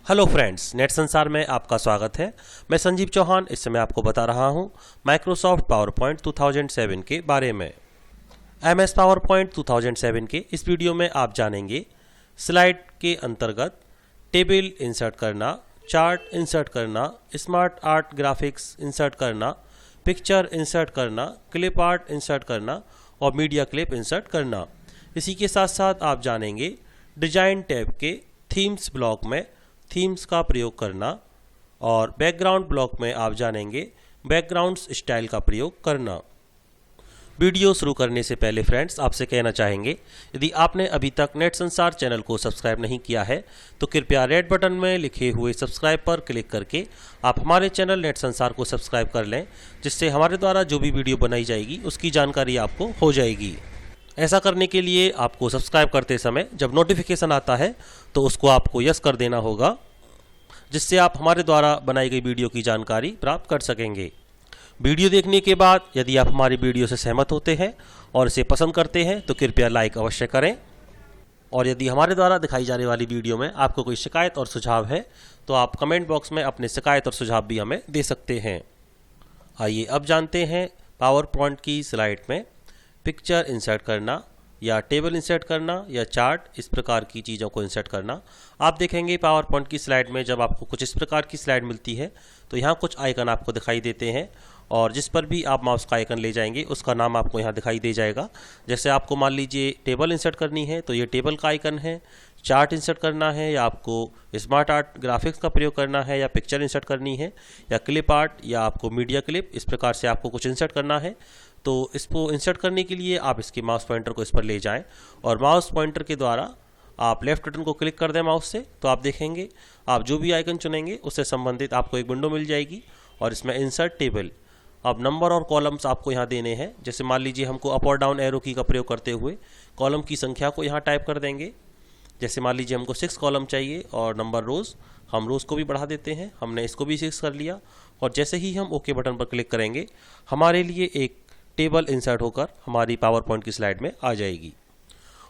Hello friends, net संसार में आपका स्वागत है। मैं संजीव चौहान इस समय आपको बता रहा हूं माइक्रोसॉफ्ट पावर पॉइंट 2007 के बारे में। MS पावर पॉइंट 2007 के इस वीडियो में आप जानेंगे स्लाइड के अंतर्गत टेबल इंसर्ट करना, चार्ट इंसर्ट करना, स्मार्ट आर्ट ग्राफिक्स इंसर्ट करना, पिक्चर इंसर्ट करना, क्लिप आर्ट इंसर्ट करना और मीडिया क्लिप इंसर्ट करना। इसी के साथ साथ आप जानेंगे डिजाइन टैब के थीम्स ब्लॉक में थीम्स का प्रयोग करना और बैकग्राउंड ब्लॉक में आप जानेंगे बैकग्राउंड्स स्टाइल का प्रयोग करना। वीडियो शुरू करने से पहले फ्रेंड्स आपसे कहना चाहेंगे, यदि आपने अभी तक नेट संसार चैनल को सब्सक्राइब नहीं किया है तो कृपया रेड बटन में लिखे हुए सब्सक्राइब पर क्लिक करके आप हमारे चैनल नेट संसार को सब्सक्राइब कर लें, जिससे हमारे द्वारा जो भी वीडियो बनाई जाएगी उसकी जानकारी आपको हो जाएगी। ऐसा करने के लिए आपको सब्सक्राइब करते समय जब नोटिफिकेशन आता है तो उसको आपको यस कर देना होगा, जिससे आप हमारे द्वारा बनाई गई वीडियो की जानकारी प्राप्त कर सकेंगे। वीडियो देखने के बाद यदि आप हमारी वीडियो से सहमत होते हैं और इसे पसंद करते हैं तो कृपया लाइक अवश्य करें, और यदि हमारे द्वारा दिखाई जाने वाली वीडियो में आपको कोई शिकायत और सुझाव है तो आप कमेंट बॉक्स में अपने शिकायत और सुझाव भी हमें दे सकते हैं। आइए अब जानते हैं पावर पॉइंट की स्लाइड में पिक्चर इंसर्ट करना या टेबल इंसर्ट करना या चार्ट, इस प्रकार की चीज़ों को इंसर्ट करना। आप देखेंगे पावर पॉइंट की स्लाइड में जब आपको कुछ इस प्रकार की स्लाइड मिलती है तो यहाँ कुछ आइकन आपको दिखाई देते हैं, और जिस पर भी आप माउस का आइकन ले जाएंगे उसका नाम आपको यहाँ दिखाई दे जाएगा। जैसे आपको मान लीजिए टेबल इंसर्ट करनी है तो ये टेबल का आइकन है, चार्ट इंसर्ट करना है या आपको स्मार्ट आर्ट ग्राफिक्स का प्रयोग करना है या पिक्चर इंसर्ट करनी है या क्लिप आर्ट या आपको मीडिया क्लिप, इस प्रकार से आपको कुछ इंसर्ट करना है। तो इसको इंसर्ट करने के लिए आप इसके माउस पॉइंटर को इस पर ले जाएं और माउस पॉइंटर के द्वारा आप लेफ्ट बटन को क्लिक कर दें माउस से, तो आप देखेंगे आप जो भी आइकन चुनेंगे उससे संबंधित आपको एक विंडो मिल जाएगी और इसमें इंसर्ट टेबल। अब नंबर और कॉलम्स आपको यहाँ देने हैं। जैसे मान लीजिए हमको अप और डाउन एरो की का प्रयोग करते हुए कॉलम की संख्या को यहाँ टाइप कर देंगे। जैसे मान लीजिए हमको 6 कॉलम चाहिए और नंबर रोज़, हम रोज़ को भी बढ़ा देते हैं, हमने इसको भी 6 कर लिया। और जैसे ही हम ओके बटन पर क्लिक करेंगे हमारे लिए एक टेबल इंसर्ट होकर हमारी पावर पॉइंट की स्लाइड में आ जाएगी।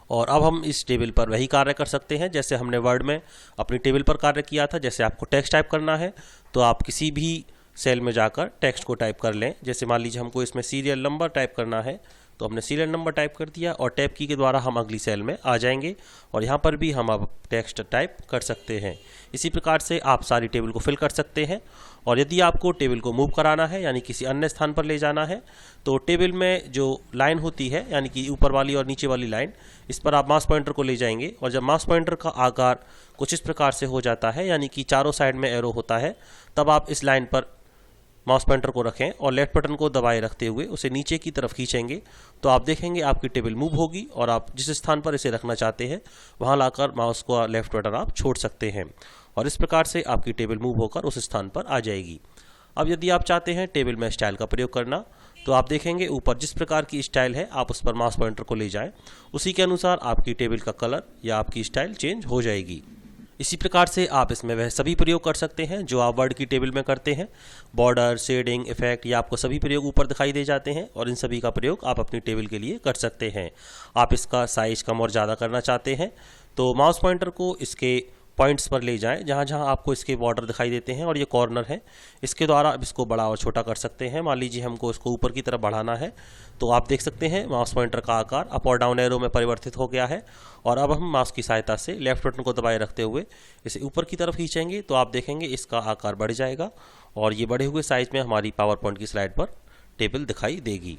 और अब हम इस टेबल पर वही कार्य कर सकते हैं जैसे हमने वर्ड में अपनी टेबल पर कार्य किया था। जैसे आपको टेक्स्ट टाइप करना है तो आप किसी भी सेल में जाकर टेक्स्ट को टाइप कर लें। जैसे मान लीजिए हमको इसमें सीरियल नंबर टाइप करना है तो हमने सीरियल नंबर टाइप कर दिया और टैब की के द्वारा हम अगली सेल में आ जाएंगे और यहाँ पर भी हम अब टेक्स्ट टाइप कर सकते हैं। इसी प्रकार से आप सारी टेबल को फिल कर सकते हैं। और यदि आपको टेबल को मूव कराना है यानी किसी अन्य स्थान पर ले जाना है तो टेबल में जो लाइन होती है यानी कि ऊपर वाली और नीचे वाली लाइन, इस पर आप माउस पॉइंटर को ले जाएंगे और जब माउस पॉइंटर का आकार कुछ इस प्रकार से हो जाता है यानी कि चारों साइड में एरो होता है, तब आप इस लाइन पर माउस पॉइंटर को रखें और लेफ्ट बटन को दबाए रखते हुए उसे नीचे की तरफ खींचेंगे तो आप देखेंगे आपकी टेबल मूव होगी और आप जिस स्थान पर इसे रखना चाहते हैं वहां लाकर माउस को लेफ्ट बटन आप छोड़ सकते हैं और इस प्रकार से आपकी टेबल मूव होकर उस स्थान पर आ जाएगी। अब यदि आप चाहते हैं टेबल में स्टाइल का प्रयोग करना तो आप देखेंगे ऊपर जिस प्रकार की स्टाइल है आप उस पर माउस पॉइंटर को ले जाएं, उसी के अनुसार आपकी टेबल का कलर या आपकी स्टाइल चेंज हो जाएगी। इसी प्रकार से आप इसमें वह सभी प्रयोग कर सकते हैं जो आप वर्ड की टेबल में करते हैं। बॉर्डर, शेडिंग, इफेक्ट, या आपको सभी प्रयोग ऊपर दिखाई दे जाते हैं और इन सभी का प्रयोग आप अपनी टेबल के लिए कर सकते हैं। आप इसका साइज कम और ज़्यादा करना चाहते हैं तो माउस पॉइंटर को इसके पॉइंट्स पर ले जाएं जहां जहां आपको इसके बॉर्डर दिखाई देते हैं और ये कॉर्नर है, इसके द्वारा आप इसको बड़ा और छोटा कर सकते हैं। मान लीजिए हमको इसको ऊपर की तरफ बढ़ाना है तो आप देख सकते हैं माउस पॉइंटर का आकार अप और डाउन एरो में परिवर्तित हो गया है। और अब हम माउस की सहायता से लेफ्ट बटन को दबाए रखते हुए इसे ऊपर की तरफ खींचेंगे तो आप देखेंगे इसका आकार बढ़ जाएगा और ये बढ़े हुए साइज में हमारी पावर पॉइंट की स्लाइड पर टेबल दिखाई देगी।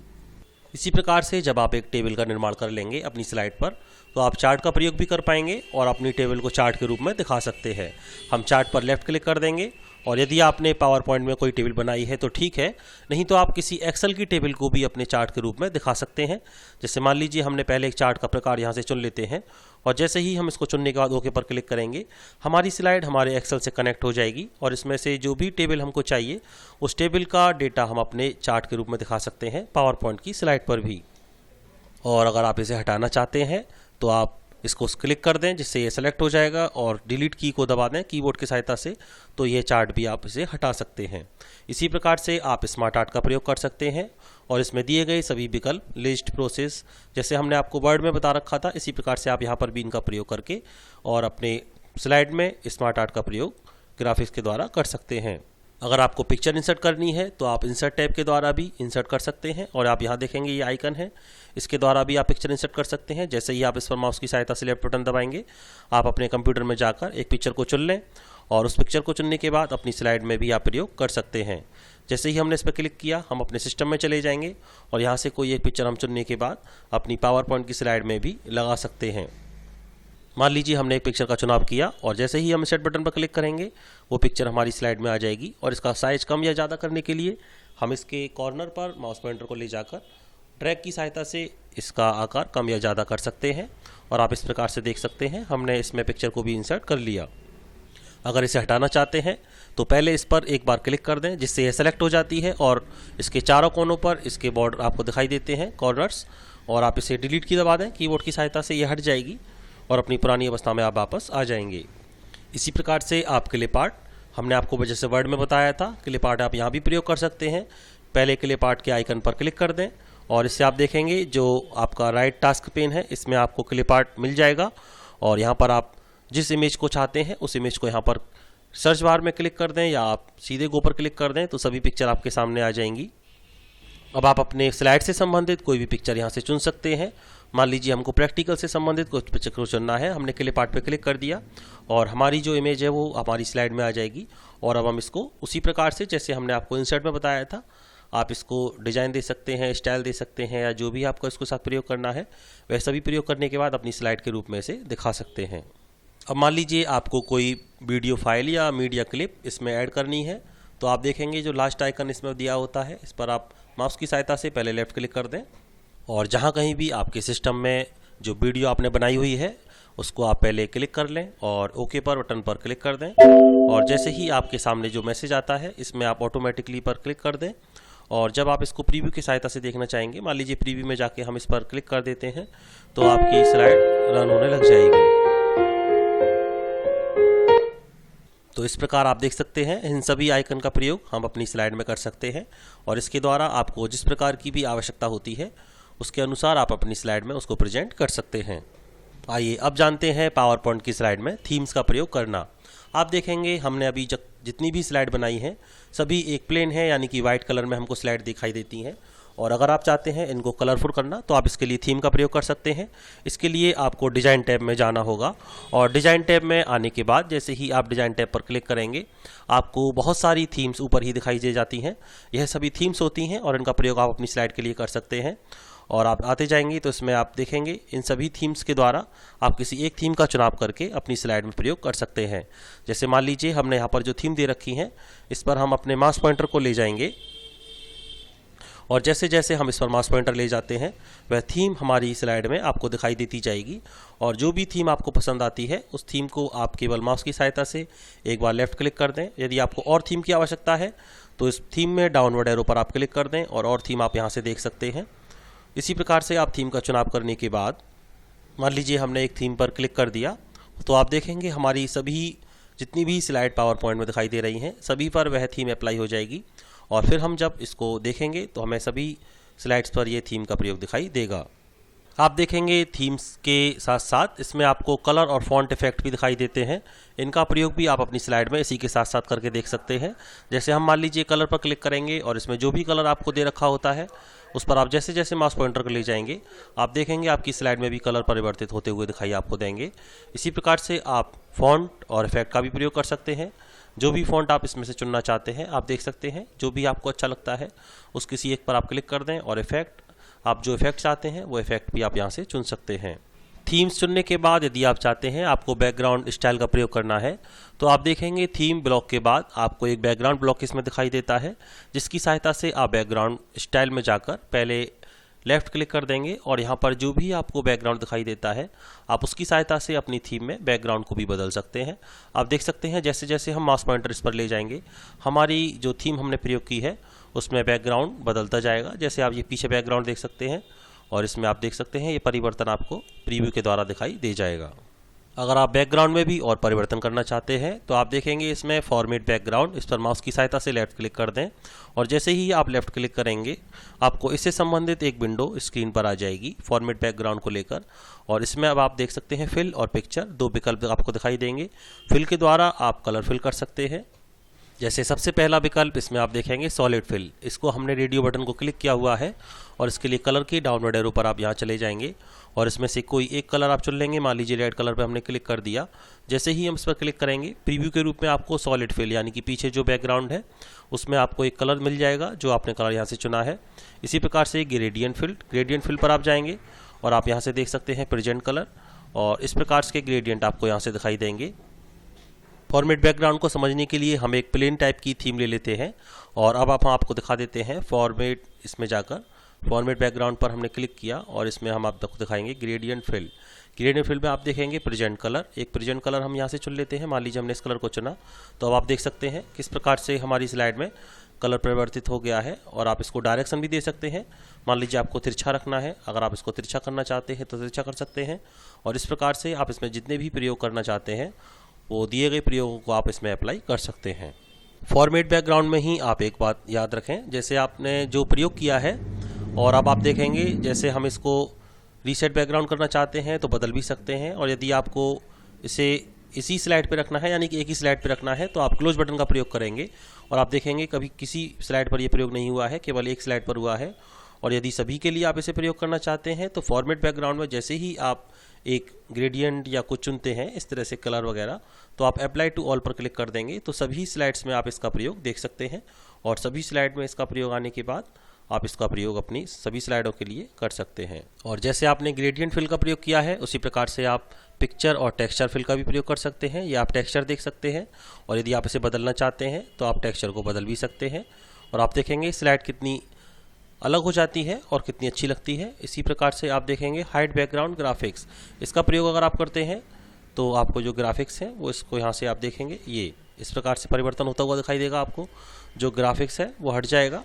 इसी प्रकार से जब आप एक टेबल का निर्माण कर लेंगे अपनी स्लाइड पर तो आप चार्ट का प्रयोग भी कर पाएंगे और अपनी टेबल को चार्ट के रूप में दिखा सकते हैं। हम चार्ट पर लेफ्ट क्लिक कर देंगे और यदि आपने पावर पॉइंट में कोई टेबल बनाई है तो ठीक है, नहीं तो आप किसी एक्सेल की टेबल को भी अपने चार्ट के रूप में दिखा सकते हैं। जैसे मान लीजिए हमने पहले एक चार्ट का प्रकार यहाँ से चुन लेते हैं और जैसे ही हम इसको चुनने के बाद ओके पर क्लिक करेंगे हमारी स्लाइड हमारे एक्सेल से कनेक्ट हो जाएगी और इसमें से जो भी टेबल हमको चाहिए उस टेबल का डेटा हम अपने चार्ट के रूप में दिखा सकते हैं पावर पॉइंट की स्लाइड पर भी। और अगर आप इसे हटाना चाहते हैं तो आप इसको क्लिक कर दें जिससे ये सेलेक्ट हो जाएगा और डिलीट की को दबा दें कीबोर्ड की सहायता से, तो ये चार्ट भी आप इसे हटा सकते हैं। इसी प्रकार से आप स्मार्ट आर्ट का प्रयोग कर सकते हैं और इसमें दिए गए सभी विकल्प, लिस्ट, प्रोसेस, जैसे हमने आपको वर्ड में बता रखा था इसी प्रकार से आप यहाँ पर भी इनका प्रयोग करके और अपने स्लाइड में स्मार्ट आर्ट का प्रयोग ग्राफिक्स के द्वारा कर सकते हैं। अगर आपको पिक्चर इंसर्ट करनी है तो आप इंसर्ट टैब के द्वारा भी इंसर्ट कर सकते हैं, और आप यहाँ देखेंगे ये आइकन है, इसके द्वारा भी आप पिक्चर इंसर्ट कर सकते हैं। जैसे ही आप इस पर माउस की सहायता से लेफ्ट बटन दबाएंगे, आप अपने कंप्यूटर में जाकर एक पिक्चर को चुन लें, और उस पिक्चर को चुनने के बाद अपनी स्लाइड में भी आप प्रयोग कर सकते हैं। जैसे ही हमने इस पर क्लिक किया, हम अपने सिस्टम में चले जाएंगे और यहाँ से कोई एक पिक्चर हम चुनने के बाद अपनी पावर पॉइंट की स्लाइड में भी लगा सकते हैं। मान लीजिए हमने एक पिक्चर का चुनाव किया, और जैसे ही हम सेट बटन पर क्लिक करेंगे वो पिक्चर हमारी स्लाइड में आ जाएगी। और इसका साइज कम या ज़्यादा करने के लिए हम इसके कॉर्नर पर माउस पॉइंटर को ले जाकर ड्रैग की सहायता से इसका आकार कम या ज़्यादा कर सकते हैं। और आप इस प्रकार से देख सकते हैं हमने इसमें पिक्चर को भी इंसर्ट कर लिया। अगर इसे हटाना चाहते हैं तो पहले इस पर एक बार क्लिक कर दें, जिससे यह सेलेक्ट हो जाती है और इसके चारों कोनों पर इसके बॉर्डर आपको दिखाई देते हैं, कॉर्नर्स। और आप इसे डिलीट की दबा दें कीबोर्ड की सहायता से, यह हट जाएगी और अपनी पुरानी अवस्था में आप वापस आ जाएंगे। इसी प्रकार से आप क्लिप आर्ट, हमने आपको जैसे वर्ड में बताया था, क्लिप आर्ट आप यहाँ भी प्रयोग कर सकते हैं। पहले क्लिप आर्ट के आइकन पर क्लिक कर दें और इससे आप देखेंगे जो आपका राइट टास्क पेन है इसमें आपको क्लिप आर्ट मिल जाएगा। और यहाँ पर आप जिस इमेज को चाहते हैं उस इमेज को यहाँ पर सर्च बार में क्लिक कर दें, या आप सीधे गो पर क्लिक कर दें तो सभी पिक्चर आपके सामने आ जाएंगी। अब आप अपने स्लाइड से संबंधित कोई भी पिक्चर यहाँ से चुन सकते हैं। मान लीजिए हमको प्रैक्टिकल से संबंधित कुछ पिक्चर को चुनना है, हमने क्लिप आर्ट पे क्लिक कर दिया और हमारी जो इमेज है वो हमारी स्लाइड में आ जाएगी। और अब हम इसको उसी प्रकार से जैसे हमने आपको इंसर्ट में बताया था, आप इसको डिजाइन दे सकते हैं, स्टाइल दे सकते हैं, या जो भी आपको इसको साथ प्रयोग करना है वह सभी प्रयोग करने के बाद अपनी स्लाइड के रूप में इसे दिखा सकते हैं। अब मान लीजिए आपको कोई वीडियो फाइल या मीडिया क्लिप इसमें ऐड करनी है, तो आप देखेंगे जो लास्ट आइकन इसमें दिया होता है, इस पर आप माउस की सहायता से पहले लेफ्ट क्लिक कर दें, और जहां कहीं भी आपके सिस्टम में जो वीडियो आपने बनाई हुई है उसको आप पहले क्लिक कर लें और ओके पर बटन पर क्लिक कर दें। और जैसे ही आपके सामने जो मैसेज आता है इसमें आप ऑटोमेटिकली पर क्लिक कर दें। और जब आप इसको प्रीव्यू की सहायता से देखना चाहेंगे, मान लीजिए प्रीव्यू में जाके हम इस पर क्लिक कर देते हैं, तो आपकी स्लाइड रन होने लग जाएगी। तो इस प्रकार आप देख सकते हैं इन सभी आइकन का प्रयोग हम अपनी स्लाइड में कर सकते हैं, और इसके द्वारा आपको जिस प्रकार की भी आवश्यकता होती है उसके अनुसार आप अपनी स्लाइड में उसको प्रेजेंट कर सकते हैं। आइए अब जानते हैं पावर पॉइंट की स्लाइड में थीम्स का प्रयोग करना। आप देखेंगे हमने अभी जितनी भी स्लाइड बनाई हैं सभी एक प्लेन है, यानी कि वाइट कलर में हमको स्लाइड दिखाई देती हैं। और अगर आप चाहते हैं इनको कलरफुल करना तो आप इसके लिए थीम का प्रयोग कर सकते हैं। इसके लिए आपको डिज़ाइन टैब में जाना होगा, और डिज़ाइन टैब में आने के बाद जैसे ही आप डिज़ाइन टैब पर क्लिक करेंगे आपको बहुत सारी थीम्स ऊपर ही दिखाई दे जाती हैं। यह सभी थीम्स होती हैं और इनका प्रयोग आप अपनी स्लाइड के लिए कर सकते हैं। और आप आते जाएंगे तो इसमें आप देखेंगे इन सभी थीम्स के द्वारा आप किसी एक थीम का चुनाव करके अपनी स्लाइड में प्रयोग कर सकते हैं। जैसे मान लीजिए हमने यहाँ पर जो थीम दे रखी हैं इस पर हम अपने माउस पॉइंटर को ले जाएंगे, और जैसे जैसे हम इस पर माउस पॉइंटर ले जाते हैं वह थीम हमारी स्लाइड में आपको दिखाई देती जाएगी। और जो भी थीम आपको पसंद आती है उस थीम को आप केवल माउस की सहायता से एक बार लेफ्ट क्लिक कर दें। यदि आपको और थीम की आवश्यकता है तो इस थीम में डाउनवर्ड एरो पर आप क्लिक कर दें और थीम आप यहाँ से देख सकते हैं। इसी प्रकार से आप थीम का चुनाव करने के बाद मान लीजिए हमने एक थीम पर क्लिक कर दिया, तो आप देखेंगे हमारी सभी जितनी भी स्लाइड पावर पॉइंट में दिखाई दे रही हैं सभी पर वह थीम अप्लाई हो जाएगी। और फिर हम जब इसको देखेंगे तो हमें सभी स्लाइड्स पर यह थीम का प्रयोग दिखाई देगा। आप देखेंगे थीम्स के साथ साथ इसमें आपको कलर और फॉन्ट इफेक्ट भी दिखाई देते हैं। इनका प्रयोग भी आप अपनी स्लाइड में इसी के साथ साथ करके देख सकते हैं। जैसे हम मान लीजिए कलर पर क्लिक करेंगे और इसमें जो भी कलर आपको दे रखा होता है उस पर आप जैसे जैसे माउस पॉइंटर को ले जाएंगे आप देखेंगे आपकी स्लाइड में भी कलर परिवर्तित होते हुए दिखाई आपको देंगे। इसी प्रकार से आप फॉन्ट और इफेक्ट का भी प्रयोग कर सकते हैं। जो भी फॉन्ट आप इसमें से चुनना चाहते हैं आप देख सकते हैं, जो भी आपको अच्छा लगता है उस किसी एक पर आप क्लिक कर दें, और इफेक्ट आप जो इफेक्ट चाहते हैं वो इफेक्ट भी आप यहाँ से चुन सकते हैं। थीम्स चुनने के बाद यदि आप चाहते हैं आपको बैकग्राउंड स्टाइल का प्रयोग करना है तो आप देखेंगे थीम ब्लॉक के बाद आपको एक बैकग्राउंड ब्लॉक इसमें दिखाई देता है, जिसकी सहायता से आप बैकग्राउंड स्टाइल में जाकर पहले लेफ्ट क्लिक कर देंगे और यहाँ पर जो भी आपको बैकग्राउंड दिखाई देता है आप उसकी सहायता से अपनी थीम में बैकग्राउंड को भी बदल सकते हैं। आप देख सकते हैं जैसे जैसे हम माउस पॉइंटर इस पर ले जाएंगे हमारी जो थीम हमने प्रयोग की है उसमें बैकग्राउंड बदलता जाएगा। जैसे आप ये पीछे बैकग्राउंड देख सकते हैं और इसमें आप देख सकते हैं ये परिवर्तन आपको प्रीव्यू के द्वारा दिखाई दे जाएगा। अगर आप बैकग्राउंड में भी और परिवर्तन करना चाहते हैं तो आप देखेंगे इसमें फॉर्मेट बैकग्राउंड, इस पर माउस की सहायता से लेफ्ट क्लिक कर दें और जैसे ही आप लेफ्ट क्लिक करेंगे आपको इससे संबंधित एक विंडो स्क्रीन पर आ जाएगी फॉर्मेट बैकग्राउंड को लेकर। और इसमें अब आप देख सकते हैं फिल और पिक्चर, दो विकल्प आपको दिखाई देंगे। फिल के द्वारा आप कलर फिल कर सकते हैं। जैसे सबसे पहला विकल्प इसमें आप देखेंगे सॉलिड फिल, इसको हमने रेडियो बटन को क्लिक किया हुआ है और इसके लिए कलर की डाउनवर्ड एरो पर आप यहाँ चले जाएंगे और इसमें से कोई एक कलर आप चुन लेंगे। मान लीजिए रेड कलर पे हमने क्लिक कर दिया। जैसे ही हम इस पर क्लिक करेंगे प्रीव्यू के रूप में आपको सॉलिड फिल यानी कि पीछे जो बैकग्राउंड है उसमें आपको एक कलर मिल जाएगा जो आपने कलर यहाँ से चुना है। इसी प्रकार से ग्रेडियंट फिल पर आप जाएंगे और आप यहाँ से देख सकते हैं प्रेजेंट कलर और इस प्रकार के ग्रेडियंट आपको यहाँ से दिखाई देंगे। फॉर्मेट बैकग्राउंड को समझने के लिए हम एक प्लेन टाइप की थीम ले लेते हैं और अब हम आपको दिखा देते हैं फॉर्मेट, इसमें जाकर फॉर्मेट बैकग्राउंड पर हमने क्लिक किया और इसमें हम आपको दिखाएंगे ग्रेडियंट फिल में आप देखेंगे प्रेजेंट कलर। एक प्रेजेंट कलर हम यहाँ से चुन लेते हैं। मान लीजिए हमने इस कलर को चुना तो अब आप देख सकते हैं किस प्रकार से हमारी स्लाइड में कलर परिवर्तित हो गया है। और आप इसको डायरेक्शन भी दे सकते हैं। मान लीजिए आपको तिरछा रखना है, अगर आप इसको तिरछा करना चाहते हैं तो तिरछा कर सकते हैं और इस प्रकार से आप इसमें जितने भी प्रयोग करना चाहते हैं वो दिए गए प्रयोगों को आप इसमें अप्लाई कर सकते हैं। फॉर्मेट बैकग्राउंड में ही आप एक बात याद रखें, जैसे आपने जो प्रयोग किया है और अब आप देखेंगे जैसे हम इसको रीसेट बैकग्राउंड करना चाहते हैं तो बदल भी सकते हैं। और यदि आपको इसे इसी स्लाइड पे रखना है यानी कि एक ही स्लाइड पे रखना है तो आप क्लोज बटन का प्रयोग करेंगे और आप देखेंगे कभी किसी स्लाइड पर यह प्रयोग नहीं हुआ है, केवल एक स्लाइड पर हुआ है। और यदि सभी के लिए आप इसे प्रयोग करना चाहते हैं तो फॉर्मेट बैकग्राउंड में जैसे ही आप एक ग्रेडियंट या कुछ चुनते हैं इस तरह से कलर वगैरह, तो आप अप्लाई टू ऑल पर क्लिक कर देंगे तो सभी स्लाइड्स में आप इसका प्रयोग देख सकते हैं। और सभी स्लाइड में इसका प्रयोग आने के बाद आप इसका प्रयोग अपनी सभी स्लाइडों के लिए कर सकते हैं। और जैसे आपने ग्रेडियंट फिल का प्रयोग किया है उसी प्रकार से आप पिक्चर और टेक्सचर फिल का भी प्रयोग कर सकते हैं। या आप टेक्सचर देख सकते हैं और यदि आप इसे बदलना चाहते हैं तो आप टेक्सचर को बदल भी सकते हैं और आप देखेंगे स्लाइड कितनी अलग हो जाती है और कितनी अच्छी लगती है। इसी प्रकार से आप देखेंगे हाइड बैकग्राउंड ग्राफिक्स, इसका प्रयोग अगर आप करते हैं तो आपको जो ग्राफिक्स हैं वो इसको यहाँ से आप देखेंगे ये इस प्रकार से परिवर्तन होता हुआ दिखाई देगा। आपको जो ग्राफिक्स है वो हट जाएगा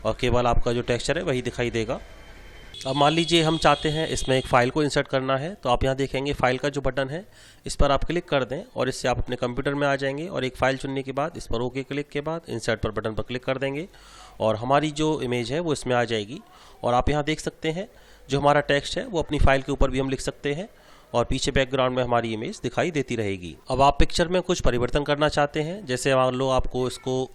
और केवल आपका जो टेक्सचर है वही दिखाई देगा। अब मान लीजिए हम चाहते हैं इसमें एक फ़ाइल को इंसर्ट करना है तो आप यहाँ देखेंगे फाइल का जो बटन है इस पर आप क्लिक कर दें और इससे आप अपने कंप्यूटर में आ जाएंगे और एक फ़ाइल चुनने के बाद इस पर ओके क्लिक के बाद इंसर्ट पर बटन पर क्लिक कर देंगे और हमारी जो इमेज है वो इसमें आ जाएगी। और आप यहाँ देख सकते हैं जो हमारा टेक्स्ट है वो अपनी फाइल के ऊपर भी हम लिख सकते हैं और पीछे बैकग्राउंड में हमारी इमेज दिखाई देती रहेगी। अब आप पिक्चर में कुछ परिवर्तन करना चाहते हैं, जैसे मान लो आपको इसको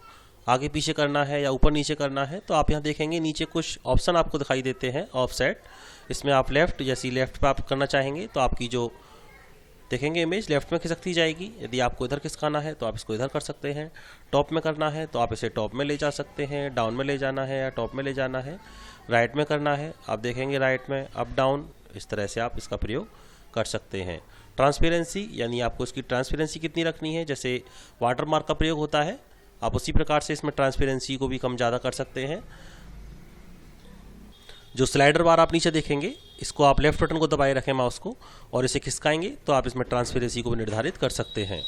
आगे पीछे करना है या ऊपर नीचे करना है तो आप यहाँ देखेंगे नीचे कुछ ऑप्शन आपको दिखाई देते हैं ऑफसेट। इसमें आप लेफ़्ट, जैसे लेफ़्ट पे आप करना चाहेंगे तो आपकी जो देखेंगे इमेज लेफ़्ट में खिसकती जाएगी। यदि आपको इधर खिसकाना है तो आप इसको इधर कर सकते हैं। टॉप में करना है तो आप इसे टॉप में ले जा सकते हैं, डाउन में ले जाना है या टॉप में ले जाना है। राइट में करना है आप देखेंगे राइट में, अप डाउन, इस तरह से आप इसका प्रयोग कर सकते हैं। ट्रांसपेरेंसी यानी आपको इसकी ट्रांसपेरेंसी कितनी रखनी है, जैसे वाटर मार्क का प्रयोग होता है आप उसी प्रकार से इसमें ट्रांसपेरेंसी को भी कम ज़्यादा कर सकते हैं। जो स्लाइडर बार आप नीचे देखेंगे इसको आप लेफ्ट बटन को दबाए रखें माउस को और इसे खिसकाएंगे तो आप इसमें ट्रांसपेरेंसी को भी निर्धारित कर सकते हैं।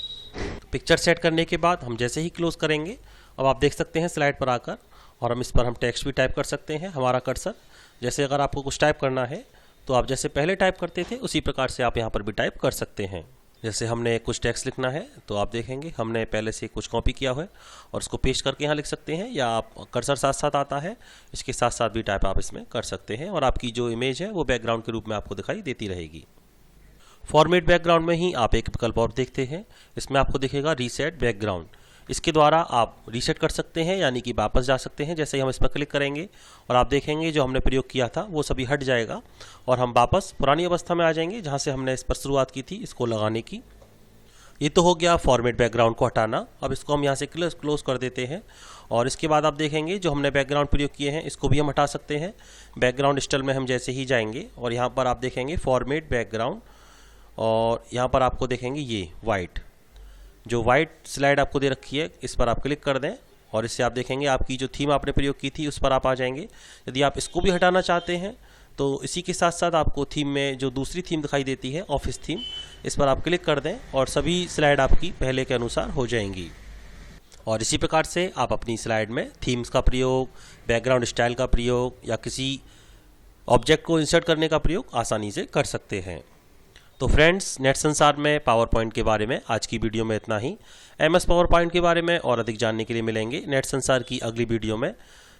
पिक्चर सेट करने के बाद हम जैसे ही क्लोज करेंगे अब आप देख सकते हैं स्लाइड पर आकर और हम इस पर हम टेक्स्ट भी टाइप कर सकते हैं। हमारा कर्सर जैसे अगर आपको कुछ टाइप करना है तो आप जैसे पहले टाइप करते थे उसी प्रकार से आप यहाँ पर भी टाइप कर सकते हैं। जैसे हमने कुछ टेक्स्ट लिखना है तो आप देखेंगे हमने पहले से कुछ कॉपी किया हुआ है और उसको पेस्ट करके यहाँ लिख सकते हैं या आप कर्सर साथ साथ आता है इसके साथ साथ भी टाइप आप इसमें कर सकते हैं और आपकी जो इमेज है वो बैकग्राउंड के रूप में आपको दिखाई देती रहेगी। फॉर्मेट बैकग्राउंड में ही आप एक विकल्प और देखते हैं, इसमें आपको दिखेगा रीसेट बैकग्राउंड। इसके द्वारा आप रीसेट कर सकते हैं यानी कि वापस जा सकते हैं। जैसे ही हम इस पर क्लिक करेंगे और आप देखेंगे जो हमने प्रयोग किया था वो सभी हट जाएगा और हम वापस पुरानी अवस्था में आ जाएंगे जहां से हमने इस पर शुरुआत की थी इसको लगाने की। ये तो हो गया फॉर्मेट बैकग्राउंड को हटाना। अब इसको हम यहाँ से क्लोज कर देते हैं और इसके बाद आप देखेंगे जो हमने बैकग्राउंड प्रयोग किए हैं इसको भी हम हटा सकते हैं। बैकग्राउंड स्टाइल में हम जैसे ही जाएंगे और यहाँ पर आप देखेंगे फॉर्मेट बैकग्राउंड और यहाँ पर आपको देखेंगे ये वाइट, जो वाइट स्लाइड आपको दे रखी है इस पर आप क्लिक कर दें और इससे आप देखेंगे आपकी जो थीम आपने प्रयोग की थी उस पर आप आ जाएंगे। यदि आप इसको भी हटाना चाहते हैं तो इसी के साथ साथ आपको थीम में जो दूसरी थीम दिखाई देती है ऑफिस थीम, इस पर आप क्लिक कर दें और सभी स्लाइड आपकी पहले के अनुसार हो जाएंगी। और इसी प्रकार से आप अपनी स्लाइड में थीम्स का प्रयोग, बैकग्राउंड स्टाइल का प्रयोग या किसी ऑब्जेक्ट को इंसर्ट करने का प्रयोग आसानी से कर सकते हैं। तो फ्रेंड्स, नेट संसार में पावर पॉइंट के बारे में आज की वीडियो में इतना ही। MS पावर पॉइंट के बारे में और अधिक जानने के लिए मिलेंगे नेट संसार की अगली वीडियो में।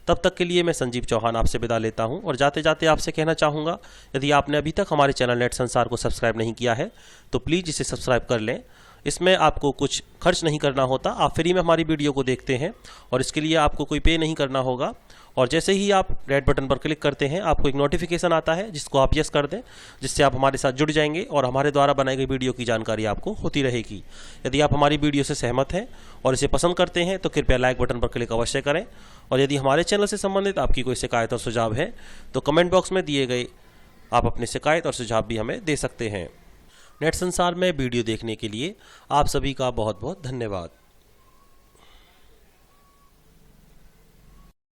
तब तक के लिए मैं संजीव चौहान आपसे विदा लेता हूं और जाते जाते आपसे कहना चाहूँगा, यदि आपने अभी तक हमारे चैनल नेट संसार को सब्सक्राइब नहीं किया है तो प्लीज़ इसे सब्सक्राइब कर लें। इसमें आपको कुछ खर्च नहीं करना होता, आप फ्री में हमारी वीडियो को देखते हैं और इसके लिए आपको कोई पे नहीं करना होगा। और जैसे ही आप रेड बटन पर क्लिक करते हैं आपको एक नोटिफिकेशन आता है जिसको आप यस कर दें, जिससे आप हमारे साथ जुड़ जाएंगे और हमारे द्वारा बनाई गई वीडियो की जानकारी आपको होती रहेगी। यदि आप हमारी वीडियो से सहमत हैं और इसे पसंद करते हैं तो कृपया लाइक बटन पर क्लिक अवश्य करें। और यदि हमारे चैनल से संबंधित आपकी कोई शिकायत और सुझाव है तो कमेंट बॉक्स में दिए गए आप अपनी शिकायत और सुझाव भी हमें दे सकते हैं। नेट संसार में वीडियो देखने के लिए आप सभी का बहुत बहुत धन्यवाद।